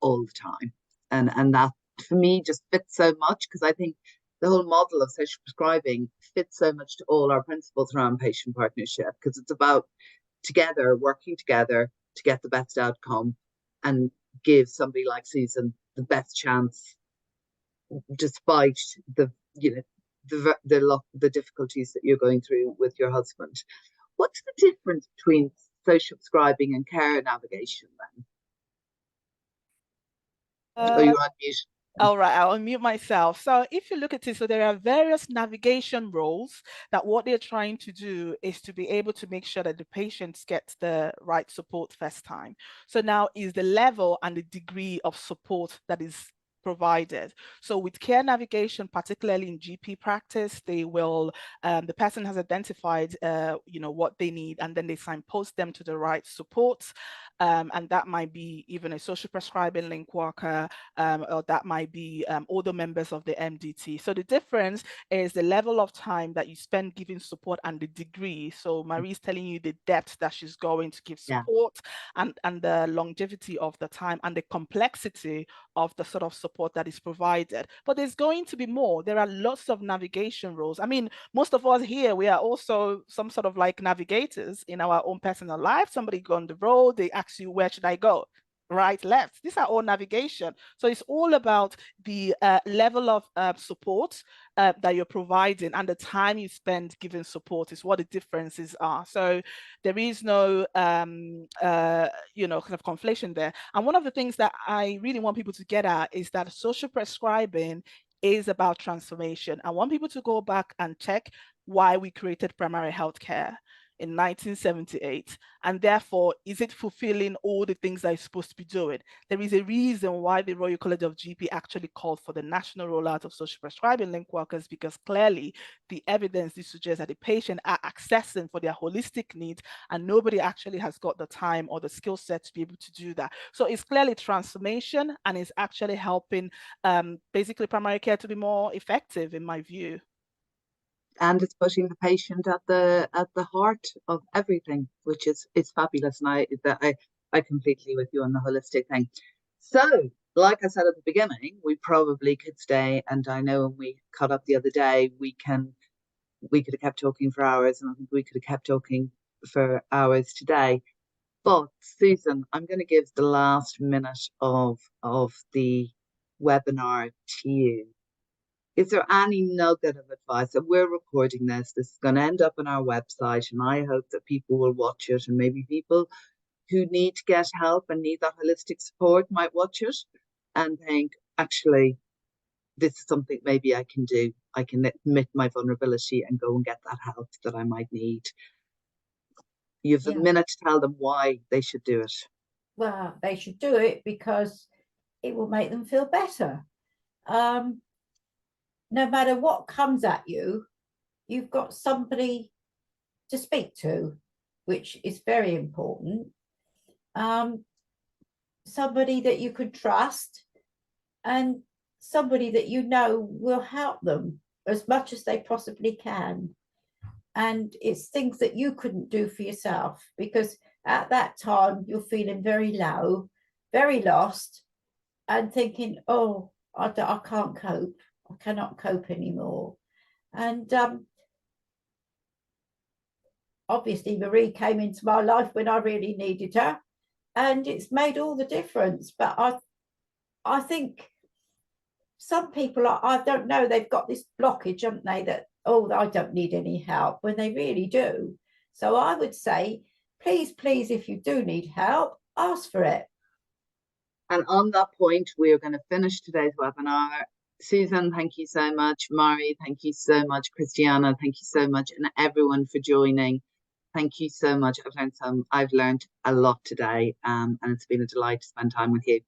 all the time. And that, for me, just fits so much, because I think the whole model of social prescribing fits so much to all our principles around patient partnership, because it's about working together to get the best outcome, and give somebody like Susan the best chance, despite the the difficulties that you're going through with your husband. What's the difference between social prescribing and care navigation then? You're on mute. All right, I'll unmute myself. So if you look at it, so there are various navigation roles that what they're trying to do is to be able to make sure that the patients get the right support first time. So now is the level and the degree of support that is provided. So with care navigation, particularly in GP practice, they will, the person has identified, what they need, and then they signpost them to the right supports. And that might be even a social prescribing link worker, or that might be other members of the MDT. So the difference is the level of time that you spend giving support and the degree. So Marie's telling you the depth that she's going to give support, and the longevity of the time and the complexity of the sort of support that is provided. But there's going to be more. There are lots of navigation roles. I mean, most of us here, we are also some sort of like navigators in our own personal life. Somebody go on the road, they ask you, where should I go? Right, left. These are all navigation. So it's all about the level of support that you're providing, and the time you spend giving support is what the differences are. So there is no kind of conflation there. And one of the things that I really want people to get at is that social prescribing is about transformation. I want people to go back and check why we created primary health care in 1978, and therefore, is it fulfilling all the things that it's supposed to be doing? There is a reason why the Royal College of GP actually called for the national rollout of social prescribing link workers, because clearly the evidence suggests that the patient are accessing for their holistic needs, and nobody actually has got the time or the skill set to be able to do that. So it's clearly transformation, and it's actually helping basically primary care to be more effective, in my view. And it's putting the patient at the heart of everything, which is fabulous. And I completely with you on the holistic thing. So, like I said at the beginning, we probably could stay, and I know when we caught up the other day, we could have kept talking for hours, and I think we could have kept talking for hours today. But Susan, I'm going to give the last minute of the webinar to you. Is there any nugget of advice? And we're recording this. This is going to end up on our website, and I hope that people will watch it, and maybe people who need to get help and need that holistic support might watch it and think, actually, this is something maybe I can do. I can admit my vulnerability and go and get that help that I might need. You have a minute to tell them why they should do it. Well, they should do it because it will make them feel better. No matter what comes at you, you've got somebody to speak to, which is very important. Somebody that you can trust, and somebody that you know will help them as much as they possibly can. And it's things that you couldn't do for yourself, because at that time you're feeling very low, very lost, and thinking, oh, I can't cope. I cannot cope anymore. And obviously Marie came into my life when I really needed her, and it's made all the difference. But I think some people, I don't know, they've got this blockage, haven't they, that, oh, I don't need any help, when they really do. So I would say, please, if you do need help, ask for it. And on that point, we are going to finish today's webinar. Susan, thank you so much. Mari, thank you so much. Christiana, thank you so much. And everyone for joining. Thank you so much. I've learned a lot today, and it's been a delight to spend time with you.